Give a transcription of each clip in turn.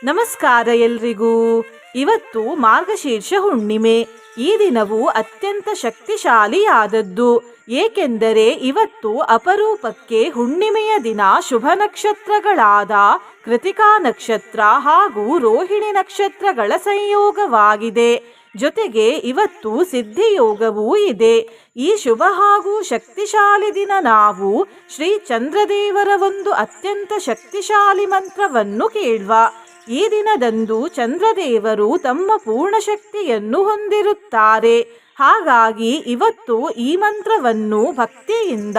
ನಮಸ್ಕಾರ ಎಲ್ರಿಗೂ. ಇವತ್ತು ಮಾರ್ಗಶೀರ್ಷ ಹುಣ್ಣಿಮೆ. ಈ ದಿನವು ಅತ್ಯಂತ ಶಕ್ತಿಶಾಲಿಯಾದದ್ದು. ಏಕೆಂದರೆ ಇವತ್ತು ಅಪರೂಪಕ್ಕೆ ಹುಣ್ಣಿಮೆಯ ದಿನ ಶುಭ ನಕ್ಷತ್ರಗಳಾದ ಕೃತಿಕಾ ನಕ್ಷತ್ರ ಹಾಗೂ ರೋಹಿಣಿ ನಕ್ಷತ್ರಗಳ ಸಂಯೋಗವಾಗಿದೆ. ಜೊತೆಗೆ ಇವತ್ತು ಸಿದ್ಧಿಯೋಗವೂ ಇದೆ. ಈ ಶುಭ ಹಾಗೂ ಶಕ್ತಿಶಾಲಿ ದಿನ ನಾವು ಶ್ರೀ ಚಂದ್ರದೇವರ ಒಂದು ಅತ್ಯಂತ ಶಕ್ತಿಶಾಲಿ ಮಂತ್ರವನ್ನು ಕೇಳುವ. ಈ ದಿನದಂದು ಚಂದ್ರದೇವರು ತಮ್ಮ ಪೂರ್ಣ ಶಕ್ತಿಯನ್ನು ಹೊಂದಿರುತ್ತಾರೆ. ಹಾಗಾಗಿ ಇವತ್ತು ಈ ಮಂತ್ರವನ್ನು ಭಕ್ತಿಯಿಂದ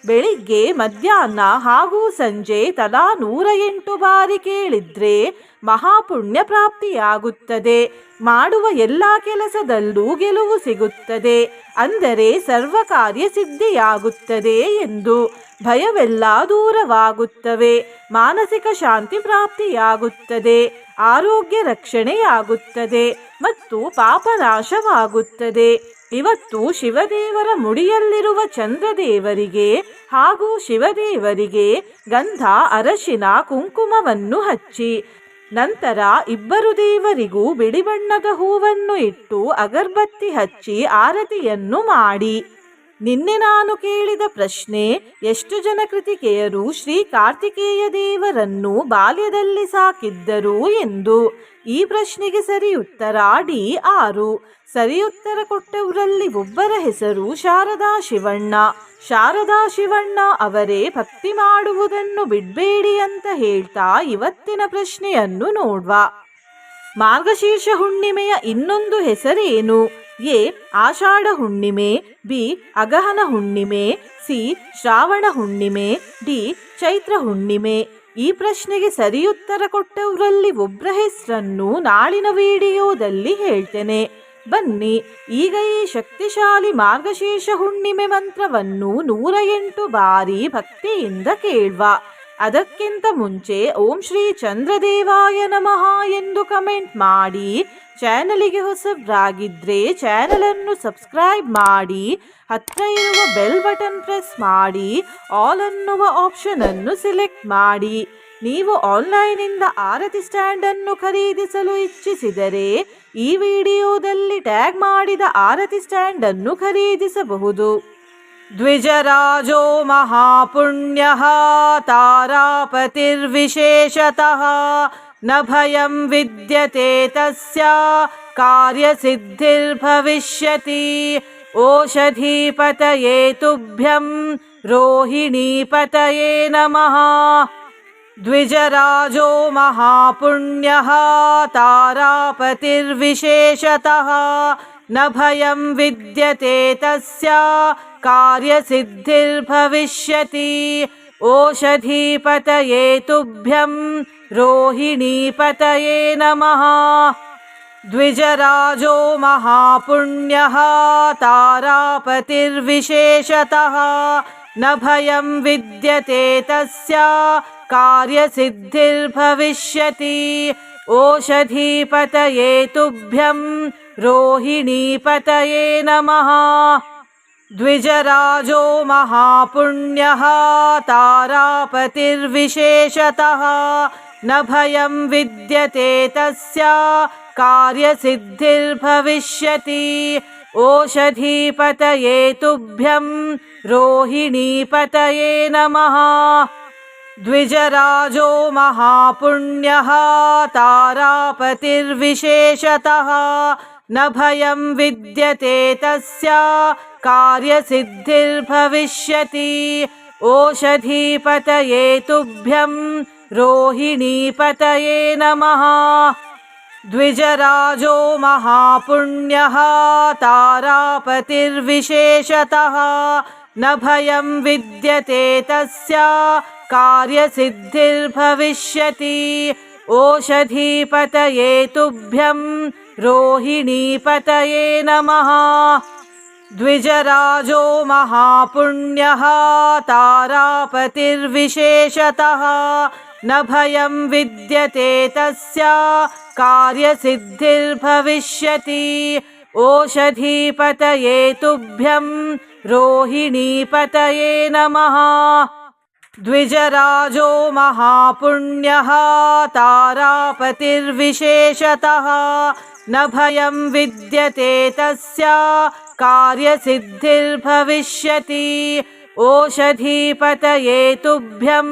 ಬೆಳಿಗ್ಗೆ, ಮಧ್ಯಾಹ್ನ ಹಾಗೂ ಸಂಜೆ ತಲಾ 108 ಬಾರಿ ಕೇಳಿದ್ರೆ ಮಹಾಪುಣ್ಯ ಪ್ರಾಪ್ತಿಯಾಗುತ್ತದೆ. ಮಾಡುವ ಎಲ್ಲ ಕೆಲಸದಲ್ಲೂ ಗೆಲುವು ಸಿಗುತ್ತದೆ. ಅಂದರೆ ಸರ್ವ ಕಾರ್ಯ ಸಿದ್ಧಿಯಾಗುತ್ತದೆ ಎಂದು. ಭಯವೆಲ್ಲ ದೂರವಾಗುತ್ತವೆ. ಮಾನಸಿಕ ಶಾಂತಿ ಪ್ರಾಪ್ತಿಯಾಗುತ್ತದೆ. ಆರೋಗ್ಯ ರಕ್ಷಣೆಯಾಗುತ್ತದೆ ಮತ್ತು ಪಾಪನಾಶವಾಗುತ್ತದೆ. ಇವತ್ತು ಶಿವದೇವರ ಮುಡಿಯಲ್ಲಿರುವ ಚಂದ್ರದೇವರಿಗೆ ಹಾಗೂ ಶಿವದೇವರಿಗೆ ಗಂಧ, ಅರಶಿನ, ಕುಂಕುಮವನ್ನು ಹಚ್ಚಿ ನಂತರ ಇಬ್ಬರು ದೇವರಿಗೂ ಬಿಳಿ ಬಣ್ಣದ ಹೂವನ್ನು ಇಟ್ಟು ಅಗರಬತ್ತಿ ಹಚ್ಚಿ ಆರತಿಯನ್ನು ಮಾಡಿ. ನಿನ್ನೆ ನಾನು ಕೇಳಿದ ಪ್ರಶ್ನೆ, ಎಷ್ಟು ಜನ ಕೃತಿಕೆಯರು ಶ್ರೀ ಕಾರ್ತಿಕೇಯ ದೇವರನ್ನು ಬಾಲ್ಯದಲ್ಲಿ ಸಾಕಿದ್ದರು ಎಂದು. ಈ ಪ್ರಶ್ನೆಗೆ ಸರಿ ಉತ್ತರ D6. ಸರಿ ಉತ್ತರ ಕೊಟ್ಟವರಲ್ಲಿ ಒಬ್ಬರ ಹೆಸರು ಶಾರದಾ ಶಿವಣ್ಣ. ಶಾರದಾ ಶಿವಣ್ಣ ಅವರೇ ಭಕ್ತಿ ಮಾಡುವುದನ್ನು ಬಿಡಬೇಡಿ ಅಂತ ಹೇಳ್ತಾ ಇವತ್ತಿನ ಪ್ರಶ್ನೆಯನ್ನು ನೋಡುವ. ಮಾರ್ಗಶೀರ್ಷ ಹುಣ್ಣಿಮೆಯ ಇನ್ನೊಂದು ಹೆಸರೇನು? ಎ. ಆಷಾಢ ಹುಣ್ಣಿಮೆ, ಬಿ. ಅಗಹನ ಹುಣ್ಣಿಮೆ, ಸಿ. ಶ್ರಾವಣ ಹುಣ್ಣಿಮೆ, ಡಿ. ಚೈತ್ರ ಹುಣ್ಣಿಮೆ. ಈ ಪ್ರಶ್ನೆಗೆ ಸರಿಯುತ್ತರ ಕೊಟ್ಟವರಲ್ಲಿ ಒಬ್ಬರ ಹೆಸರನ್ನು ನಾಳಿನ ವಿಡಿಯೋದಲ್ಲಿ ಹೇಳ್ತೇನೆ. ಬನ್ನಿ ಈಗ ಈ ಶಕ್ತಿಶಾಲಿ ಮಾರ್ಗಶೀರ್ಷ ಹುಣ್ಣಿಮೆ ಮಂತ್ರವನ್ನು 108 ಬಾರಿ ಭಕ್ತಿಯಿಂದ ಕೇಳುವ. ಅದಕ್ಕಿಂತ ಮುಂಚೆ ಓಂ ಶ್ರೀ ಚಂದ್ರದೇವಾಯ ನಮಃ ಎಂದು ಕಮೆಂಟ್ ಮಾಡಿ. ಚಾನಲಿಗೆ ಹೊಸಬ್ರಾಗಿದ್ರೆ ಚಾನಲನ್ನು ಸಬ್ಸ್ಕ್ರೈಬ್ ಮಾಡಿ. ಹತ್ರ ಇರುವ ಬೆಲ್ ಬಟನ್ ಪ್ರೆಸ್ ಮಾಡಿ. ಆಲ್ ಅನ್ನುವ ಆಪ್ಷನ್ ಅನ್ನು ಸೆಲೆಕ್ಟ್ ಮಾಡಿ. ನೀವು ಆನ್ಲೈನಿಂದ ಆರತಿ ಸ್ಟ್ಯಾಂಡ್ ಅನ್ನು ಖರೀದಿಸಲು ಇಚ್ಛಿಸಿದರೆ ಈ ವಿಡಿಯೋದಲ್ಲಿ ಟ್ಯಾಗ್ ಮಾಡಿದ ಆರತಿ ಸ್ಟ್ಯಾಂಡ್ ಅನ್ನು ಖರೀದಿಸಬಹುದು. ದ್ವಿಜರಾಜೋ ಮಹಾಪುಣ್ಯಃ ತಾರಾಪತಿರ್ವಿಶೇಷತಃ ನ ಭಯಂ ವಿದ್ಯತೆ ತಸ್ಯ ಕಾರ್ಯಸಿದ್ಧಿರ್ಭವಿಷ್ಯತಿ. ಓಷಧೀಪತಯೇ ತುಭ್ಯಂ ರೋಹಿಣೀಪತಯೇ ನಮಃ. ದ್ವಿಜರಾಜೋ ಮಹಾಪುಣ್ಯಃ ತಾರಾಪತಿರ್ವಿಶೇಷತಃ ನ ಭಯಂ ವಿದ್ಯತೆ ತಸ್ಯ ಕಾರ್ಯಸಿದ್ಧಿರ್ಭವಿಷ್ಯತಿ. ಓಷಧೀಪತಯೇ ತುಭ್ಯಂ ರೋಹಿಣೀಪತಯೇ ನಮಃ. ದ್ವಿಜರಾಜೋ ಮಹಾಪುಣ್ಯಃ ತಾರಾಪತಿರ್ವಿಶೇಷತಃ ನ ಭಯಂ ವಿದ್ಯತೆ ತಸ್ಯ ಕಾರ್ಯಸಿದ್ಧಿರ್ಭವಿಷ್ಯತಿ. ಓಷಧೀಪತಯೇ ತುಭ್ಯಂ ರೋಹಿಣೀಪತಯೇ ನಮಃ. ದ್ವಿಜರಾಜೋ ಮಹಾಪುಣ್ಯಃ ತಾರಾಪತಿರ್ವಿಶೇಷತಃ ನ ಭಯಂ ವಿದ್ಯತೆ ತಸ್ಯ ಕಾರ್ಯಸಿದ್ಧಿರ್ಭವಿಷ್ಯತಿ. ಓಷಧೀಪತಯೇ ತುಭ್ಯಂ ರೋಹಿಣೀಪತಯೇ ನಮಃ. ದ್ವಿಜರಾಜೋ ಮಹಾಪುಣ್ಯಃ ತಾರಾಪತಿರ್ವಿಶೇಷತಃ ನ ಭಯಂ ವಿದ್ಯತೆ ತಸ್ಯ ಕಾರ್ಯಸಿದ್ಧಿರ್ಭವಿಷ್ಯತಿ. ಓಷಧೀಪತಯೇ ತುಭ್ಯಂ ರೋಹಿಣೀಪತಯೇ ನಮಃ. ದ್ವಿಜರಾಜೋ ಮಹಾಪುಣ್ಯಃ ತಾರಾಪತಿರ್ವಿಶೇಷತಃ ನ ಭಯಂ ವಿದ್ಯತೆ ತಸ್ಯ ಕಾರ್ಯಸಿದ್ಧಿರ್ಭವಿಷ್ಯತಿ. ಓಷಧೀಪತಯೇ ತುಭ್ಯಂ ರೋಹಿಣೀಪತಯೇ ನಮಃ. ದ್ವಿಜರಾಜೋ ಮಹಾಪುಣ್ಯಃ ತಾರಾಪತಿರ್ವಿಶೇಷತಃ ನ ಭಯಂ ವಿದ್ಯತೆ ತಸ್ಯ ಕಾರ್ಯಸಿದ್ಧಿರ್ಭವಿಷ್ಯತಿ. ಓಷಧೀಪತಯೇ ತುಭ್ಯಂ ರೋಹಿಣೀಪತಯೇ ನಮಃ. द्विजराजो महापुण्यः तारापतिर्विशेषतः न भयं विद्यते तस्य कार्यसिद्धिर्भविष्यति ओषधीपतये तुभ्यं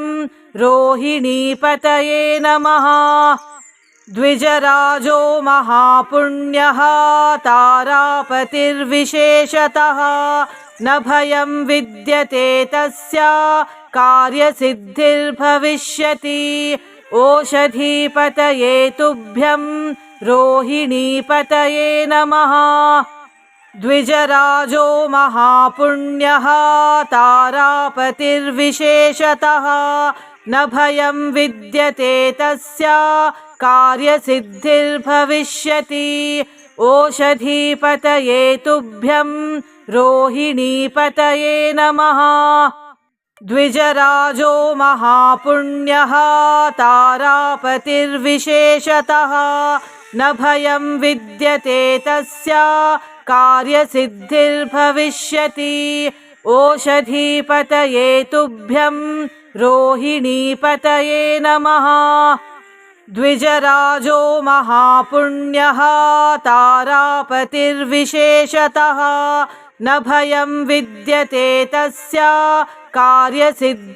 रोहिणीपतये नमः। द्विजराजो महापुण्यः तारापतिर्विशेषतः न भयं विद्यते तस्य कार्यसिद्धिर्भविष्यति ओषधीपतये तुभ्यं रोहिणीपतये नमः। द्विजराजो महापुण्यः तारापतिर्विशेषतः न भयं विद्यते तस्य कार्यसिद्धिर्भविष्यति ओषधीपतये तुभ्यं रोहिणीपतये नमः। द्विजराजो महापुण्यः तारापतिर्विशेषतः न भयं विद्यते तस्य कार्यसिद्धिर्भविष्यति ओषधीपतये तुभ्यं रोहिणीपतये नमः। द्विजराजो महापुण्यः तारापतिर्विशेषतः न भयं विद्यते तस्य कार्यसिद्धिर्भविष्यति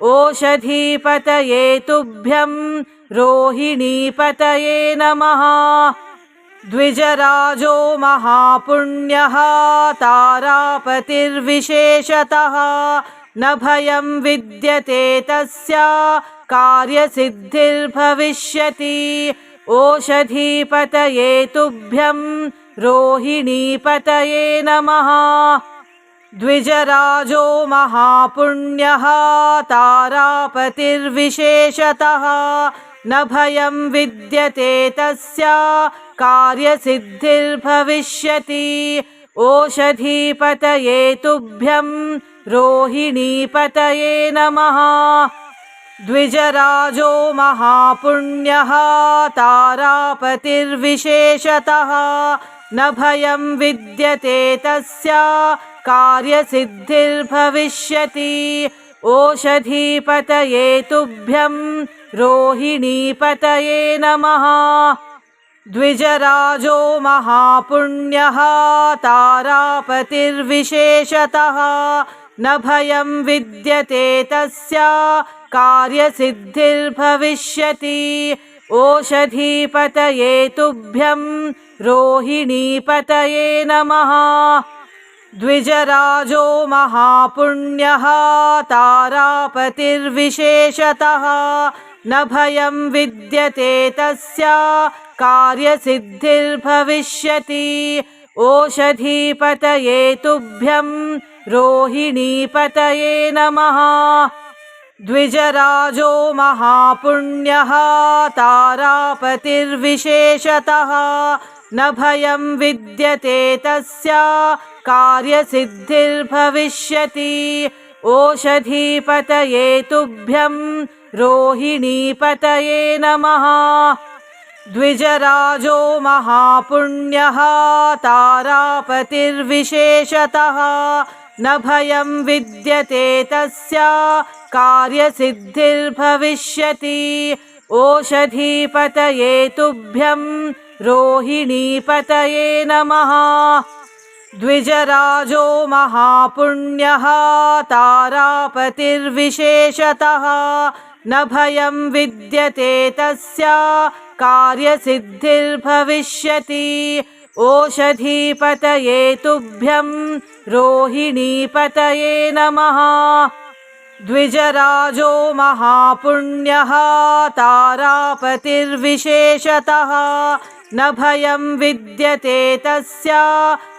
ओषधीपतये तुभ्यं रोहिणीपतये नमः। द्विजराजो महापुण्यः तारापतिर्विशेषतः न भयं विद्यते तस्य कार्यसिद्धिर्भविष्यति ओषधीपतये तुभ्यं रोहिणीपतये नमः। द्विजराजो महापुण्यः तारापतिर्विशेषतः न भयं विद्यते तस्य कार्यसिद्धिर्भविष्यति ओषधीपतये तुभ्यं रोहिणीपतये नमः। द्विजराजो महापुण्यः तारापतिर्विशेषतः न भयं विद्यते तस्य कार्यसिद्धिर्भविष्यति ओषधीपतये तुभ्यं रोहिणीपतये नमः। द्विजराजो महापुण्यः तारापतिर्विशेषतः न भयं विद्यते तस्य कार्यसिद्धिर्भविष्यति ओषधीपतये तुभ्यं रोहिणीपतये नमः। द्विजराजो महापुण्यः तारापतिर्विशेषतः न भयं विद्यते तस्य कार्यसिद्धिर्भविष्यति ओषधीपतये तुभ्यं रोहिणीपतये नमः। द्विजराजो महापुण्यः तारापतिर्विशेषतः न भयं विद्यते तस्य कार्यसिद्धिर्भविष्यति ओषधीपतये तुभ्यं रोहिणीपतये नमः। द्विजराजो महापुण्यः तारापतिर्विशेषतः न भयं विद्यते तस्य कार्यसिद्धिर्भविष्यति ओषधीपतये तुभ्यं रोहिणीपतये नमः। द्विजराजो महापुण्यः तारापतिर्विशेषतः न भयं विद्यते तस्य कार्यसिद्धिर्भविष्यति ओषधीपतये तुभ्यं रोहिणीपतये नमः। द्विजराजो महापुण्यः तारापतिर्विशेषतः न भयं विद्यते तस्य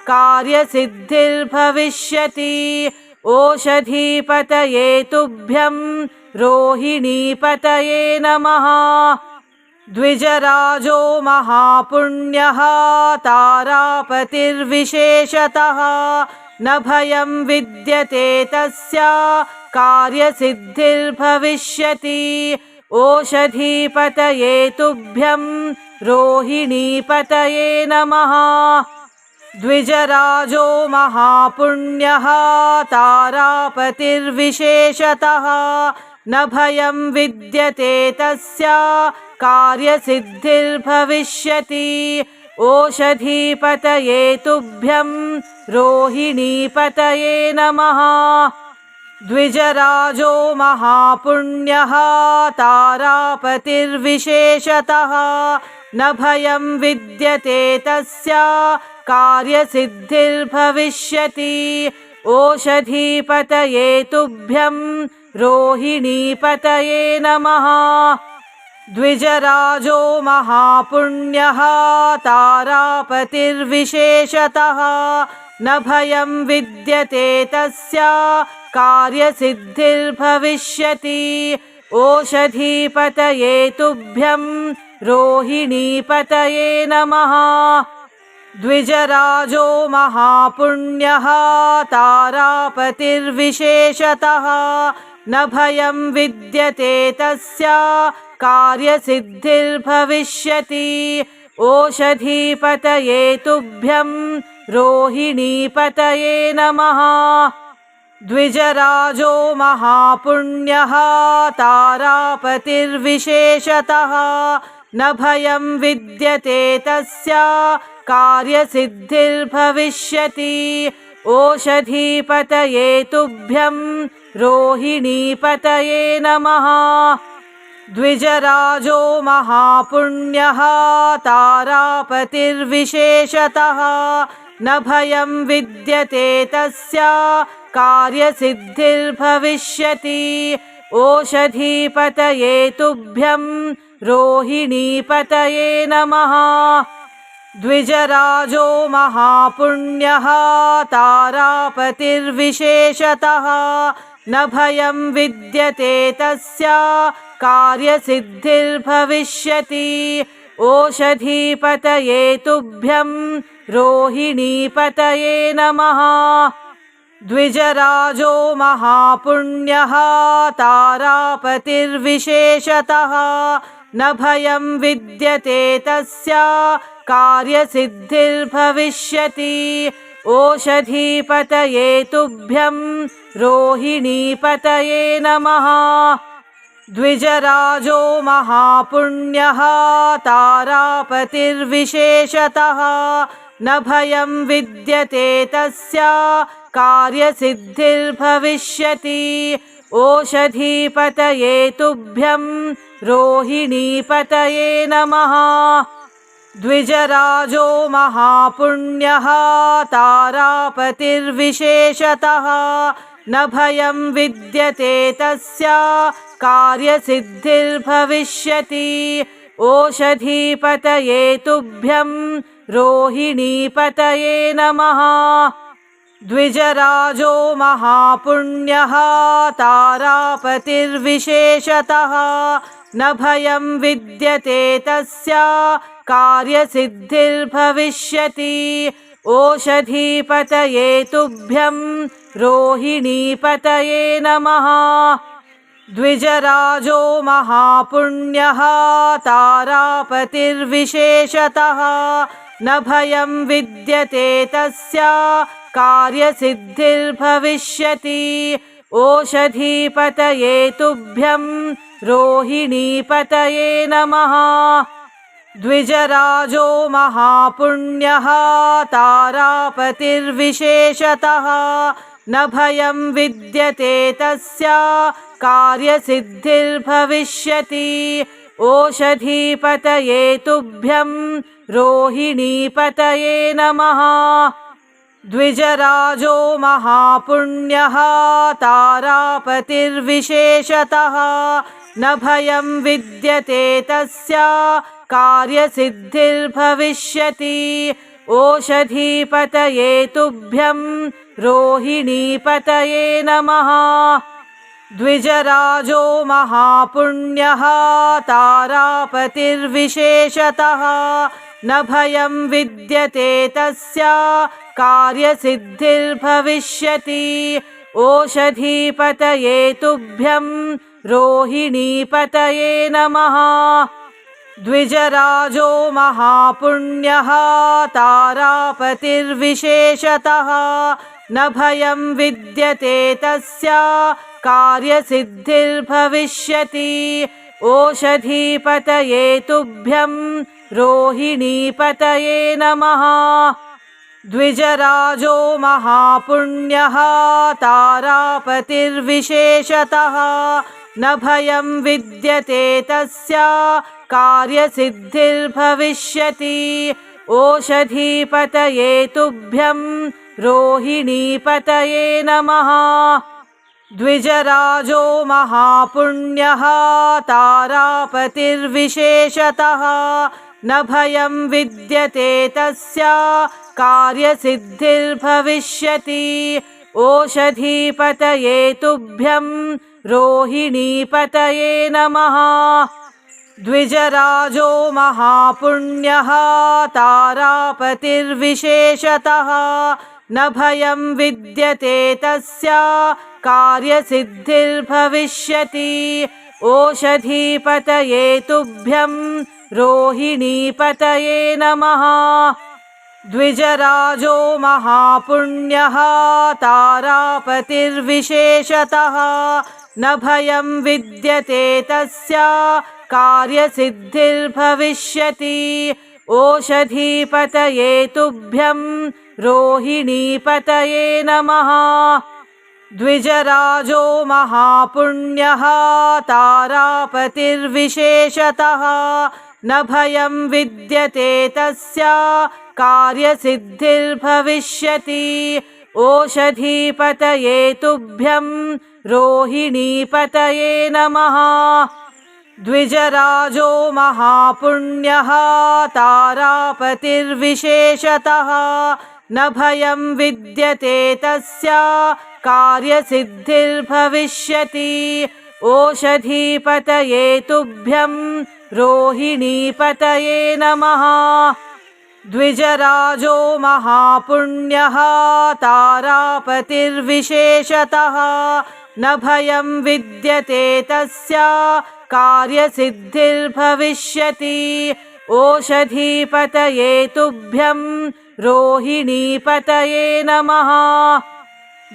कार्यसिद्धिर्भविष्यति ओषधीपतये तुभ्यं रोहिणीपतये नमः। द्विजराजो महापुण्यः तारापतिर्विशेषतः न भयं विद्यते तस्य कार्यसिद्धिर्भविष्यति ओषधीपतये तुभ्यं रोहिणीपतये नमः। द्विजराजो महापुण्यः तारापतिर्विशेषतः न भयं विद्यते तस्य कार्यसिद्धिर्भविष्यति ओषधीपतये तुभ्यं रोहिणीपतये नमः। द्विजराजो महापुण्यः तारापतिर्विशेषतः न भयं विद्यते तस्य कार्यसिद्धिर्भविष्यति ओषधीपतये तुभ्यं रोहिणीपतये नमः। द्विजराजो महापुण्यः तारापतिर्विशेषतः न भयं विद्यते तस्य कार्यसिद्धिर्भविष्यति ओषधीपतये तुभ्यं रोहिणीपतये नमः। द्विजराजो महापुण्यः तारापतिर्विशेषतः न भयं विद्यते तस्य कार्यसिद्धिर्भविष्यति ओषधीपतये तुभ्यं रोहिणीपतये नमः। द्विजराजो महापुण्यः तारापतिर्विशेषतः न भयं विद्यते तस्य कार्यसिद्धिर्भविष्यति ओषधीपतये तुभ्यं रोहिणीपतये नमः। द्विजराजो महापुण्यः तारापतिर्विशेषतः न भयं विद्यते तस्य कार्यसिद्धिर्भविष्यति ओषधीपतये तुभ्यं रोहिणीपतये नमः। द्विजराजो महापुण्यः तारापतिर्विशेषतः न भयं विद्यते तस्य कार्यसिद्धिर्भविष्यति ओषधीपतये तुभ्यं रोहिणीपतये नमः। द्विजराजो महापुण्यः तारापतिर्विशेषतः न भयं विद्यते तस्य कार्यसिद्धिर्भविष्यति ओषधीपतये तुभ्यं रोहिणीपतये नमः। द्विजराजो महापुण्यः तारापतिर्विशेषतः न भयं विद्यते तस्य कार्यसिद्धिर्भविष्यति ओषधीपतये तुभ्यं रोहिणीपतये नमः। द्विजराजो महापुण्यः तारापतिर्विशेषतः न भयं विद्यते तस्य कार्यसिद्धिर्भविष्यति ओषधीपतये तुभ्यं रोहिणीपतये नमः। द्विजराजो महापुण्यः तारापतिर्विशेषतः न भयं विद्यते तस्य कार्यसिद्धिर्भविष्यति ओषधीपतये तुभ्यं रोहिणीपतये नमः। द्विजराजो महापुण्यः तारापतिर्विशेषतः न भयं विद्यते तस्य कार्यसिद्धिर्भविष्यति ओषधीपतये तुभ्यं रोहिणीपतये नमः। द्विजराजो महापुण्यः तारापतिर्विशेषतः न भयं विद्यते तस्य कार्यसिद्धिर्भविष्यति ओषधीपतये तुभ्यं रोहिणीपतये नमः। द्विजराजो महापुण्यः तारापतिर्विशेषतः न भयं विद्यते तस्य कार्यसिद्धिर्भविष्यति ओषधीपतये तुभ्यं रोहिणीपतये नमः। द्विजराजो महापुण्यः तारापतिर्विशेषतः न भयं विद्यते तस्य कार्यसिद्धिर्भविष्यति ओषधीपतये तुभ्यं रोहिणीपतये नमः। द्विजराजो महापुण्यः तारापतिर्विशेषतः न भयं विद्यते तस्य कार्यसिद्धिर्भविष्यति ओषधीपतये तुभ्यं रोहिणीपतये नमः। द्विजराजो महापुण्यः तारापतिर्विशेषतः न भयं विद्यते तस्य कार्यसिद्धिर्भविष्यति ओषधीपतये तुभ्यं रोहिणीपतये नमः। द्विजराजो महापुण्यः तारापतिर्विशेषतः न भयं विद्यते तस्य कार्यसिद्धिर्भविष्यति ओषधीपतये तुभ्यं रोहिणीपतये नमः। द्विजराजो महापुण्यः तारापतिर्विशेषतः न भयं विद्यते तस्य कार्यसिद्धिर्भविष्यति ओषधीपतये तुभ्यं रोहिणीपतये नमः। द्विजराजो महापुण्यः तारापतिर्विशेषतः न भयं विद्यते तस्य कार्यसिद्धिर्भविष्यति ओषधीपतये तुभ्यं रोहिणीपतये नमः। द्विजराजो महापुण्यः तारापतिर्विशेषतः न भयं विद्यते तस्य कार्यसिद्धिर्भविष्यति ओषधीपतये तुभ्यं रोहिणीपतये नमः। द्विजराजो महापुण्यः तारापतिर्विशेषतः न भयं विद्यते तस्य कार्यसिद्धिर्भविष्यति ओषधीपतये तुभ्यं रोहिणीपतये नमः। द्विजराजो महापुण्यः तारापतिर्विशेषतः न भयं विद्यते तस्य कार्यसिद्धिर्भविष्यति ओषधीपतये तुभ्यं रोहिणीपतये नमः।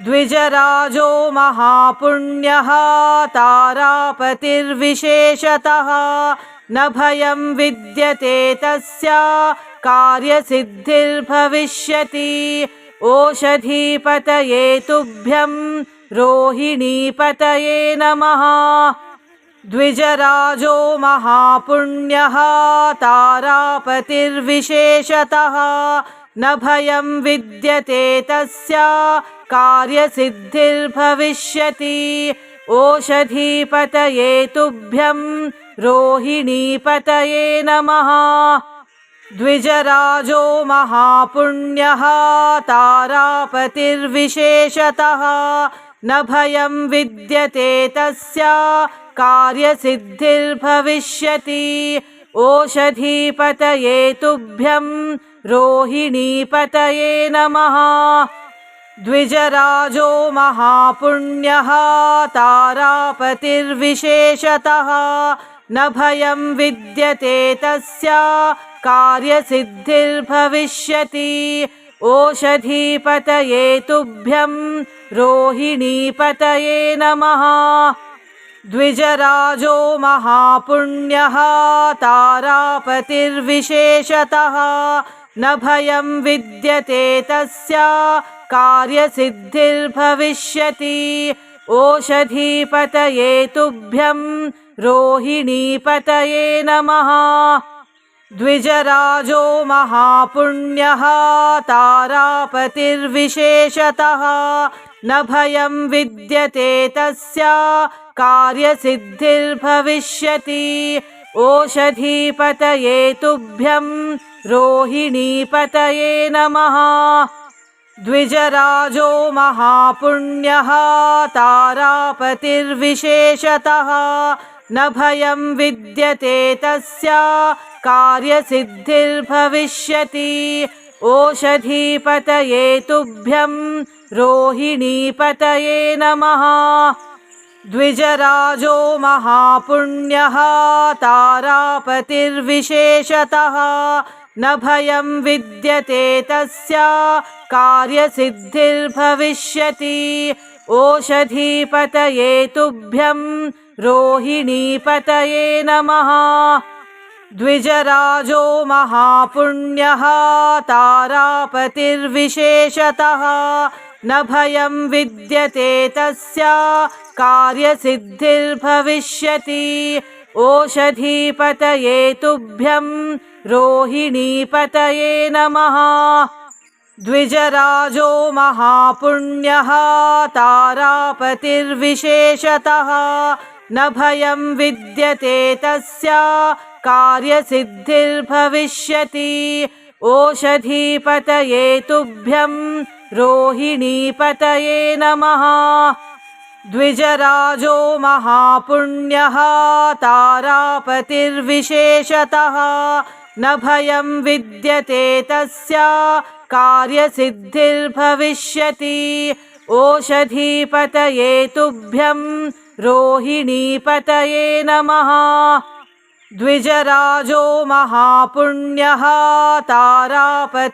द्विजराजो महापुण्यः तारापतिर्विशेषतः न भयं विद्यते तस्य कार्यसिद्धिर्भविष्यति ओषधीपतये तुभ्यं रोहिणीपतये नमः। द्विजराजो महापुण्यः तारापतिर्विशेषतः न भयं विद्यते तस्य कार्यसिद्धिर्भविष्यति ओषधीपतये तुभ्यं रोहिणीपतये नमः। द्विजराजो महापुण्यः तारापतिर्विशेषतः न भयं विद्यते तस्य कार्यसिद्धिर्भविष्यति ओषधीपतये तुभ्यं रोहिणीपतये नमः। द्विजराजो महापुण्यः तारापतिर्विशेषतः न भयं विद्यते तस्य कार्यसिद्धिर्भविष्यति ओषधीपतये तुभ्यं रोहिणीपतये नमः। द्विजराजो महापुण्यः तारापतिर्विशेषतः न भयं विद्यते तस्य कार्यसिद्धिर्भविष्यति ओषधीपतये तुभ्यं रोहिणीपतये नमः। द्विजराजो महापुण्यः तारापतिर्विशेषतः न भयं विद्यते तस्य कार्यसिद्धिर्भविष्यति ओषधीपतये तुभ्यं रोहिणीपतये नमः। द्विजराजो महापुण्यः तारापतिर्विशेषतः न भयं विद्यते तस्य कार्यसिद्धिर्भविष्यति ओषधीपतये तुभ्यं रोहिणीपतये नमः। द्विजराजो महापुण्यः तारापतिर्विशेषतः न भयं विद्यते तस्य कार्यसिद्धिर्भविष्यति ओषधीपतये तुभ्यं रोहिणीपतये नमः द्विजराजो महापुण्यः तारापतिर्विशेषतः न भयं विद्यते तस्य कार्यसिद्धिर्भविष्यति ओषधीपतये तुभ्यं रोहिणीपतये नमः द्विजराजो महापुण्यः तारापतिर्विशेषतः न भयं विद्यते तस्य कार्यसिद्धिर्भविष्यति ओषधीपतये तुभ्यं रोहिणीपतये नमः द्विजराजो महापुण्यः तारापतिर्विशेषतः न भयं विद्यते तस्य कार्यसिद्धिर्भविष्यति ओषधीपतये तुभ्यं रोहिणीपतये नमः द्विजराजो महापुण्यः तारापतिर्विशेषतः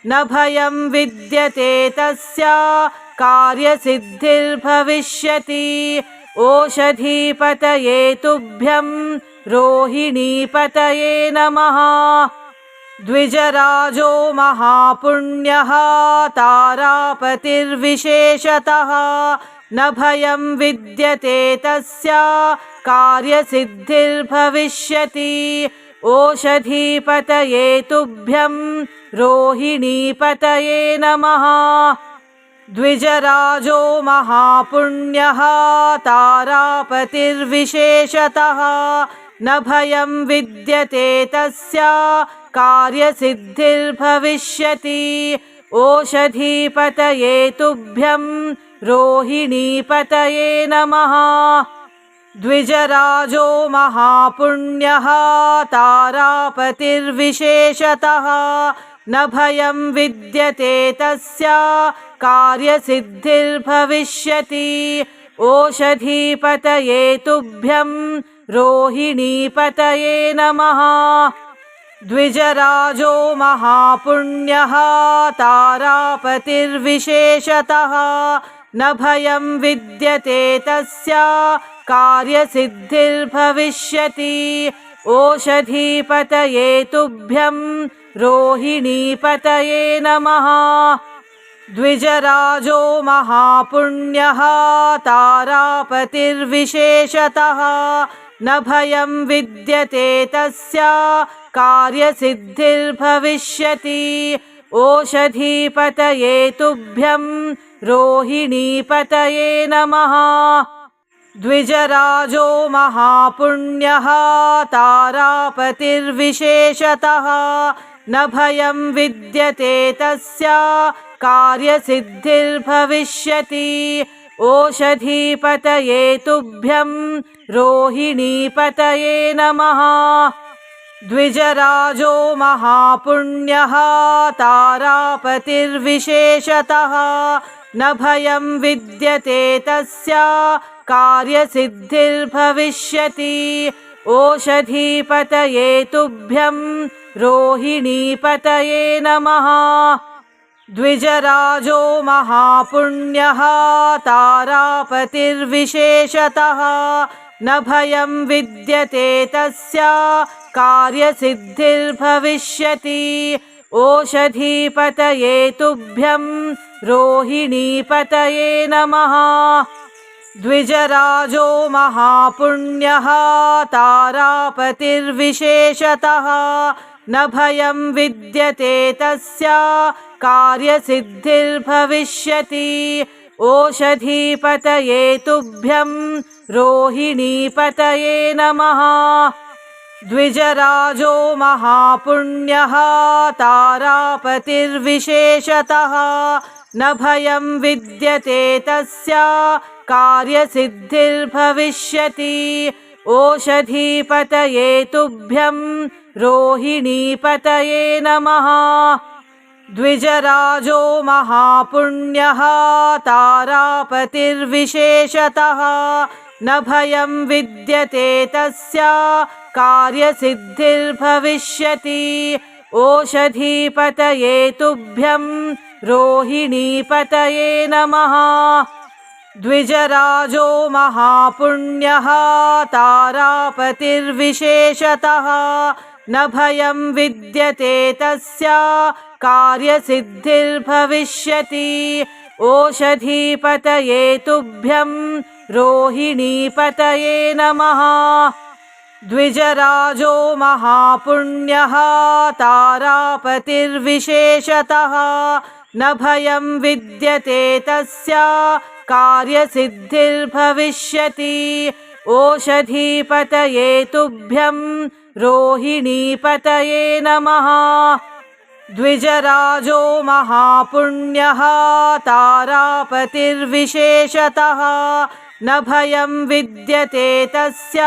न भयं विद्यते तस्य कार्यसिद्धिर्भविष्यति ओषधीपतये तुभ्यं रोहिणीपतये नमः द्विजराजो महापुण्यः तारापतिर्विशेषतः न भयं विद्यते तस्य कार्यसिद्धिर्भविष्यति ओषधीपतये तुभ्यं रोहिणीपतये नमः द्विजराजो महापुण्यः तारापतिर्विशेषतः न भयं विद्यते तस्य कार्यसिद्धिर्भविष्यति ओषधीपतये तुभ्यं रोहिणीपतये नमः द्विजराजो महापुण्यः तारापतिर्विशेषतः न भयं विद्यते तस्य कार्यसिद्धिर्भविष्यति ओषधीपतये तुभ्यं रोहिणीपतये नमः द्विजराजो महापुण्यः तारापतिर्विशेषतः न भयं विद्यते तस्य कार्यसिद्धिर्भविष्यति ओषधीपतये तुभ्यं रोहिणीपतये नमः द्विजराजो महापुण्यः तारापतिर्विशेषतः न भयं विद्यते तस्य कार्यसिद्धिर्भविष्यति ओषधीपतये तुभ्यं रोहिणीपतये नमः द्विजराजो महापुण्यः तारापतिर्विशेषतः न भयं विद्यते तस्य कार्यसिद्धिर्भविष्यति ओषधीपतये तुभ्यं रोहिणीपतये नमः द्विजराजो महापुण्यः तारापतिर्विशेषतः न भयं विद्यते तस्य कार्यसिद्धिर्भविष्यति ओषधीपतये तुभ्यं रोहिणीपतये नमः द्विजराजो महापुण्यः तारापतिर्विशेषतः न भयं विद्यते तस्य कार्यसिद्धिर्भविष्यति ओषधीपतये तुभ्यं रोहिणीपतये नमः द्विजराजो महापुण्यः तारापतिर्विशेषतः न भयं विद्यते तस्य कार्यसिद्धिर्भविष्यति ओषधीपतये तुभ्यं रोहिणीपतये नमः द्विजराजो महापुण्यः तारापतिर्विशेषतः न भयं विद्यते तस्य कार्यसिद्धिर्भविष्यति ओषधीपतये तुभ्यं रोहिणीपतये नमः द्विजराजो महापुण्यः तारापतिर्विशेषतः न भयं विद्यते तस्य कार्यसिद्धिर्भविष्यति ओषधीपतये तुभ्यं रोहिणीपतये नमः। द्विजराजो महापुण्यः तारापतिर्विशेषतः न भयं विद्यते तस्य कार्यसिद्धिर्भविष्यति ओषधीपतये तुभ्यं रोहिणीपतये नमः। द्विजराजो महापुण्यः तारापतिर्विशेषतः न भयं विद्यते तस्य कार्यसिद्धिर्भविष्यति ओषधीपतये तुभ्यं रोहिणीपतये नमः। द्विजराजो महापुण्यः तारापतिर्विशेषतः न भयं विद्यते तस्य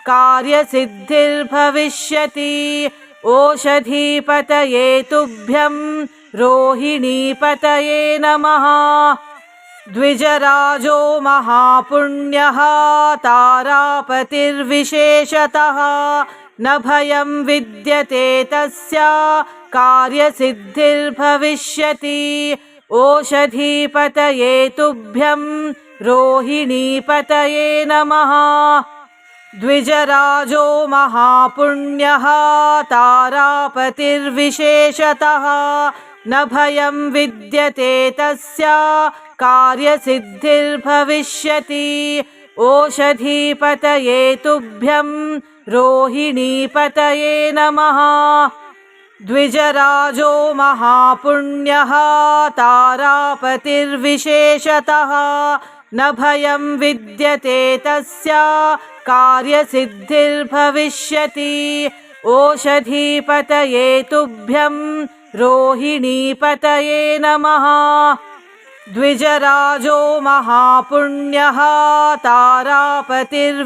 कार्यसिद्धिर्भविष्यति ओषधीपतये तुभ्यं रोहिणीपतये नमः। द्विजराजो महापुण्यः तारापतिर्विशेषतः न भयं विद्यते तस्य कार्यसिद्धिर्भविष्यति ओषधीपतये तुभ्यं रोहिणीपतये नमः। द्विजराजो महापुण्यः तारापतिर्विशेषतः न भयं विद्यते तस्य कार्यसिद्धिर्भविष्यति ओषधीपतये तुभ्यं रोहिणीपतये नमः। द्विजराजो महापुण्यः तारापतिर्विशेषतः न भयं विद्यते तस्य कार्यसिद्धिर्भविष्यति ओषधीपतये तुभ्यं रोहिणीपतये नमः। द्विजराजो महापुण्यः तारापतिर्विशेषतः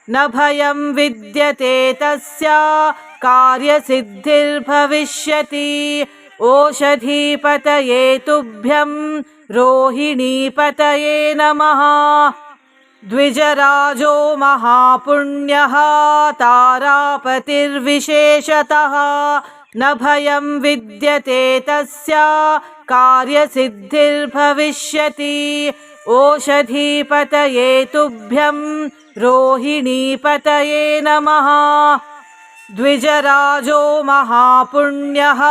न भयं विद्यते तस्य कार्यसिद्धिर्भविष्यति ओषधीपतये तुभ्यं रोहिणीपतये नमः। द्विजराजो महापुण्यः तारापतिर्विशेषतः न भयं विद्यते तस्य कार्यसिद्धिर्भविष्यति ओषधीपतये तुभ्यं रोहिणीपतये नमः। द्विजराजो महापुण्यः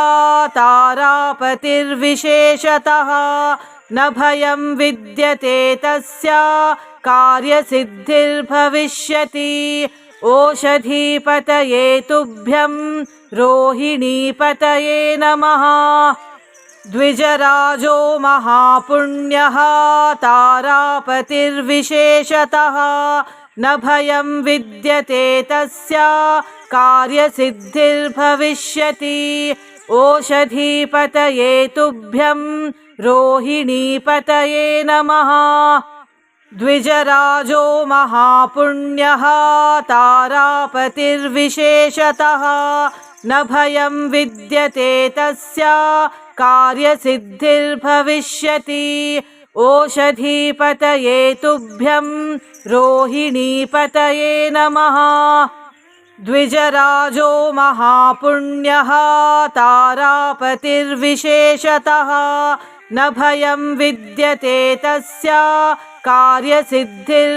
तारापतिर्विशेषतः न भयं विद्यते तस्य कार्यसिद्धिर्भविष्यति ओषधीपतये तुभ्यं रोहिणीपतये नमः। द्विजराजो महापुण्यः तारापतिर्विशेषतः न भयं विद्यते तस्य कार्यसिद्धिर्भविष्यति ओषधीपतये तुभ्यं रोहिणीपतये नमः। द्विजराजो महापुण्यः तारापतिर्विशेषतः न भयं विद्यते तस्य कार्यसिद्धिर्भविष्यति ओषधीपतये तुभ्यं रोहिणीपतये नमः। द्विजराजो महापुण्यः तारापतिर्विशेषतः न भयं विद्यते तस्य कार्यसिद्धिर्भविष्यति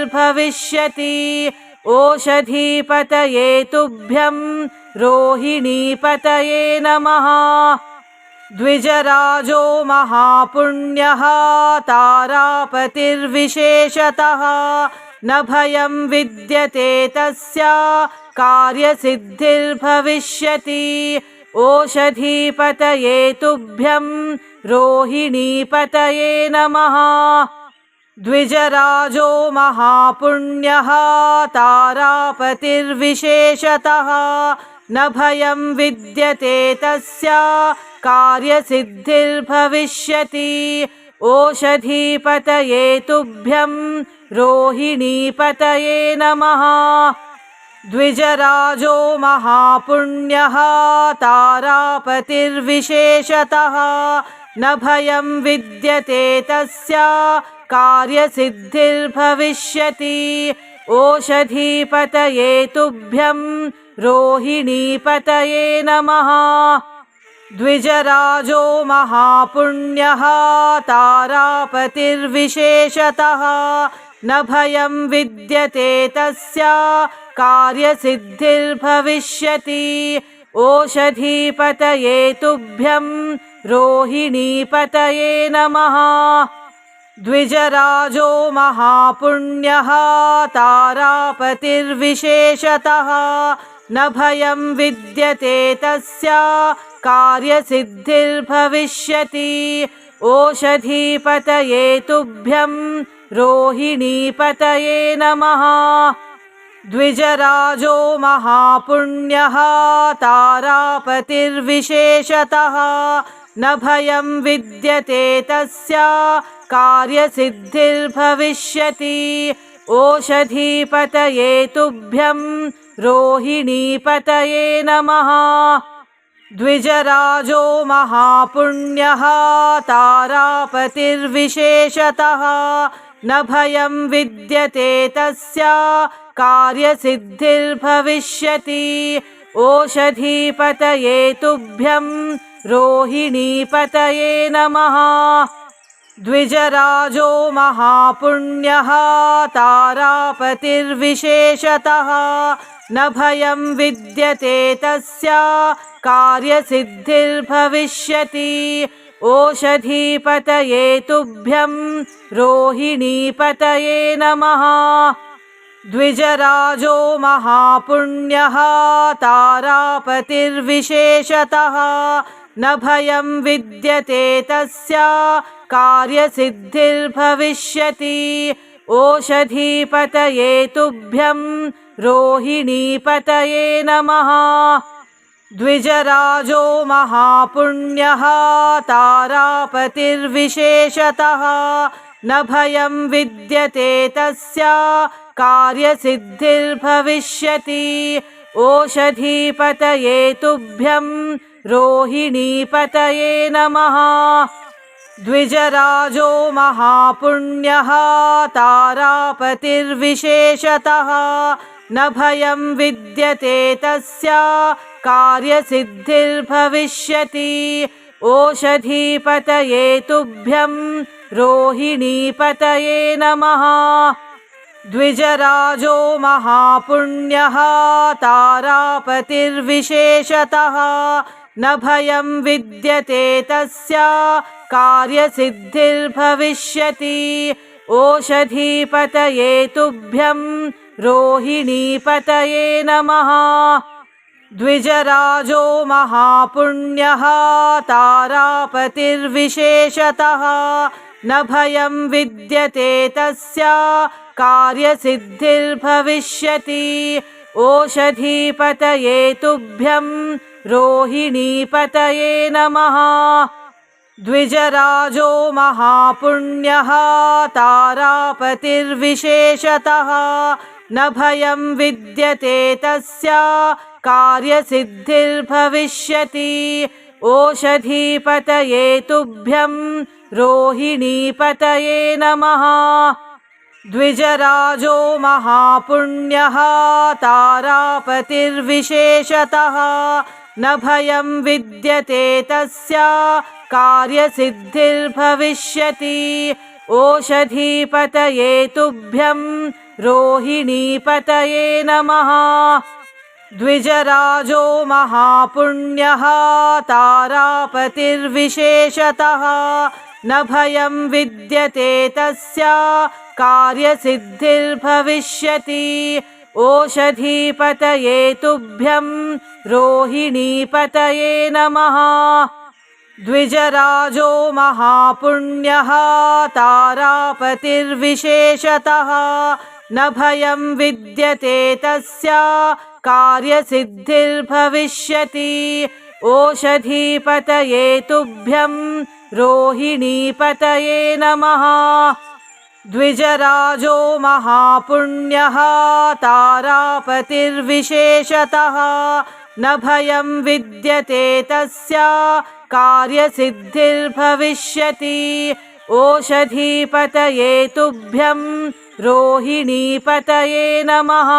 ओषधीपतये तुभ्यं रोहिणीपतये नमः। द्विजराजो महापुण्यः तारापतिर्विशेषतः न भयं विद्यते तस्य कार्यसिद्धिर्भविष्यति ओषधीपतये तुभ्यं रोहिणीपतये नमः। द्विजराजो महापुण्यः तारापतिर्विशेषतः न भयं विद्यते तस्य कार्यसिद्धिर्भविष्यति ओषधीपतये तुभ्यं रोहिणीपतये नमः। द्विजराजो महापुण्यः तारापतिर्विशेषतः न भयं विद्यते तस्य कार्यसिद्धिर्भविष्यति ओषधीपतये तुभ्यं रोहिणीपतये नमः। द्विजराजो महापुण्यः तारापतिर्विशेषतः न भयं विद्यते तस्य कार्यसिद्धिर्भविष्यति ओषधीपतये तुभ्यं रोहिणीपतये नमः। द्विजराजो महापुण्यः तारापतिर्विशेषतः न भयं विद्यते तस्य कार्यसिद्धिर्भविष्यति ओषधीपतये तुभ्यं रोहिणीपतये नमः। द्विजराजो महापुण्यः तारापतिर्विशेषतः न भयं विद्यते तस्य कार्यसिद्धिर्भविष्यति ओषधीपतये तुभ्यं रोहिणीपतये नमः। द्विजराजो महापुण्यः तारापतिर्विशेषतः न भयं विद्यते तस्य कार्यसिद्धिर्भविष्यति ओषधीपतये तुभ्यं रोहिणीपतये नमः। द्विजराजो महापुण्यः तारापतिर्विशेषतः न भयं विद्यते तस्य कार्यसिद्धिर्भविष्यति ओषधीपतये तुभ्यं रोहिणीपतये नमः। द्विजराजो महापुण्यः तारापतिर्विशेषतः न भयं विद्यते तस्य कार्यसिद्धिर्भविष्यति ओषधीपतये तुभ्यं रोहिणीपतये नमः। द्विजराजो महापुण्यः तारापतिर्विशेषतः न भयं विद्यते तस्य कार्यसिद्धिर्भविष्यति ओषधीपतये तुभ्यं रोहिणीपतये नमः। द्विजराजो महापुण्यः तारापतिर्विशेषतः न भयं विद्यते तस्य कार्यसिद्धिर्भविष्यति ओषधीपतये तुभ्यं रोहिणीपतये नमः। द्विजराजो महापुण्यः तारापतिर्विशेषतः न भयं विद्यते तस्य कार्यसिद्धिर्भविष्यति ओषधीपतये तुभ्यं रोहिणीपतये नमः। द्विजराजो महापुण्यः तारापतिर्विशेषतः न भयं विद्यते तस्य कार्यसिद्धिर्भविष्यति ओषधीपतये तुभ्यं रोहिणीपतये नमः। द्विजराजो महापुण्यः तारापतिर्विशेषतः न भयं विद्यते तस्य कार्यसिद्धिर्भविष्यति ओषधीपतये तुभ्यं रोहिणीपतये नमः। द्विजराजो महापुण्यः तारापतिर्विशेषतः न भयं विद्यते तस्य कार्यसिद्धिर्भविष्यति ओषधीपतये तुभ्यं रोहिणीपतये नमः। द्विजराजो महापुण्यः तारापतिर्विशेषतः न भयं विद्यते तस्य कार्यसिद्धिर्भविष्यति ओषधीपतये तुभ्यं रोहिणीपतये नमः। द्विजराजो महापुण्यः तारापतिर्विशेषतः न भयं विद्यते तस्य कार्यसिद्धिर्भविष्यति ओषधीपतये तुभ्यं रोहिणीपतये नमः। द्विजराजो महापुण्यः तारापतिर्विशेषतः न भयं विद्यते तस्य कार्यसिद्धिर्भविष्यति ओषधीपतये तुभ्यं रोहिणीपतये नमः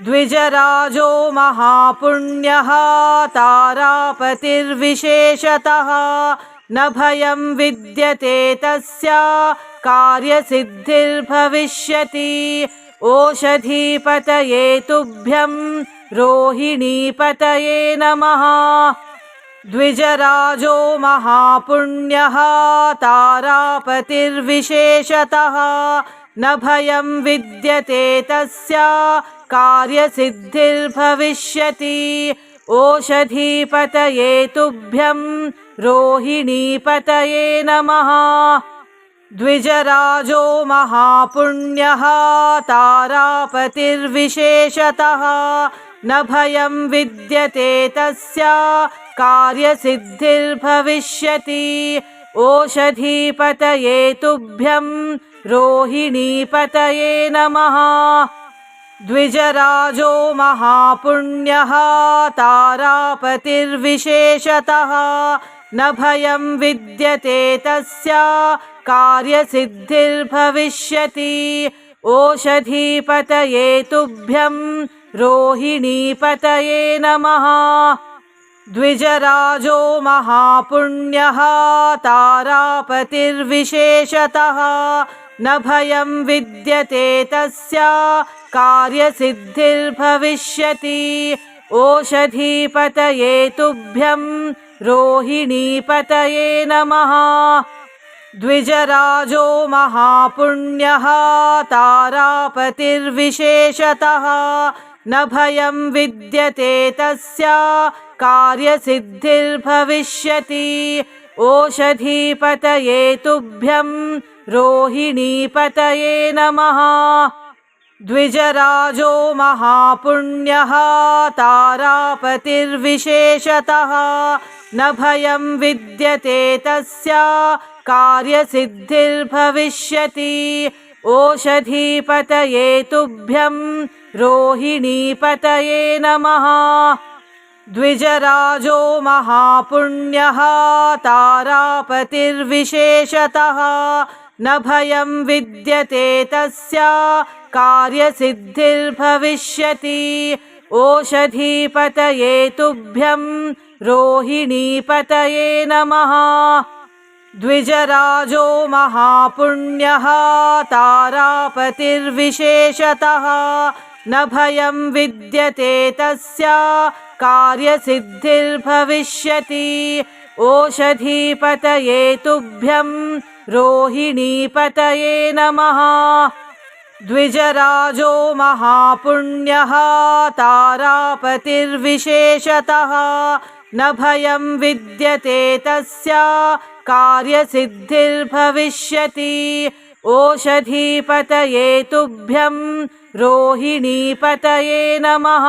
द्विजराजो महापुण्यः तारापतिर्विशेषतः न भयं विद्यते तस्य कार्यसिद्धिर्भविष्यति ओषधीपतये तुभ्यं रोहिणीपतये नमः द्विजराजो महापुण्यः तारापतिर्विशेषतः न भयं विद्यते तस्य कार्यसिद्धिर्भविष्यति ओषधीपतये तुभ्यं रोहिणीपतये नमः द्विजराजो महापुण्यः तारापतिर्विशेषतः न भयं विद्यते तस्य कार्यसिद्धिर्भविष्यति ओषधीपतये तुभ्यं रोहिणीपतये नमः द्विजराजो महापुण्यः तारापतिर्विशेषतः न भयं विद्यते तस्य कार्यसिद्धिर्भविष्यति ओषधीपतये तुभ्यं रोहिणीपतये नमः द्विजराजो महापुण्यः तारापतिर्विशेषतः न भयं विद्यते तस्य कार्यसिद्धिर्भविष्यति ओषधीपतये तुभ्यं रोहिणीपतये नमः द्विजराजो महापुण्यः तारापतिर्विशेषतः न भयं विद्यते तस्य कार्यसिद्धिर्भविष्यति ओषधीपतये तुभ्यं रोहिणीपतये नमः द्विजराजो महापुण्यः तारापतिर्विशेषतः न भयं विद्यते तस्य कार्यसिद्धिर्भविष्यति ओषधीपतये तुभ्यं रोहिणीपतये नमः द्विजराजो महापुण्यः तारापतिर्विशेषतः न भयं विद्यते तस्य कार्यसिद्धिर्भविष्यति ओषधीपतये तुभ्यं रोहिणीपतये नमः द्विजराजो महापुण्यः तारापतिर्विशेषतः न भयं विद्यते तस्य कार्यसिद्धिर्भविष्यति ओषधीपतये तुभ्यं रोहिणीपतये नमः द्विजराजो महापुण्यः तारापतिर्विशेषतः न भयं विद्यते तस्य कार्यसिद्धिर्भविष्यति ओषधीपतये तुभ्यं रोहिणीपतये नमः।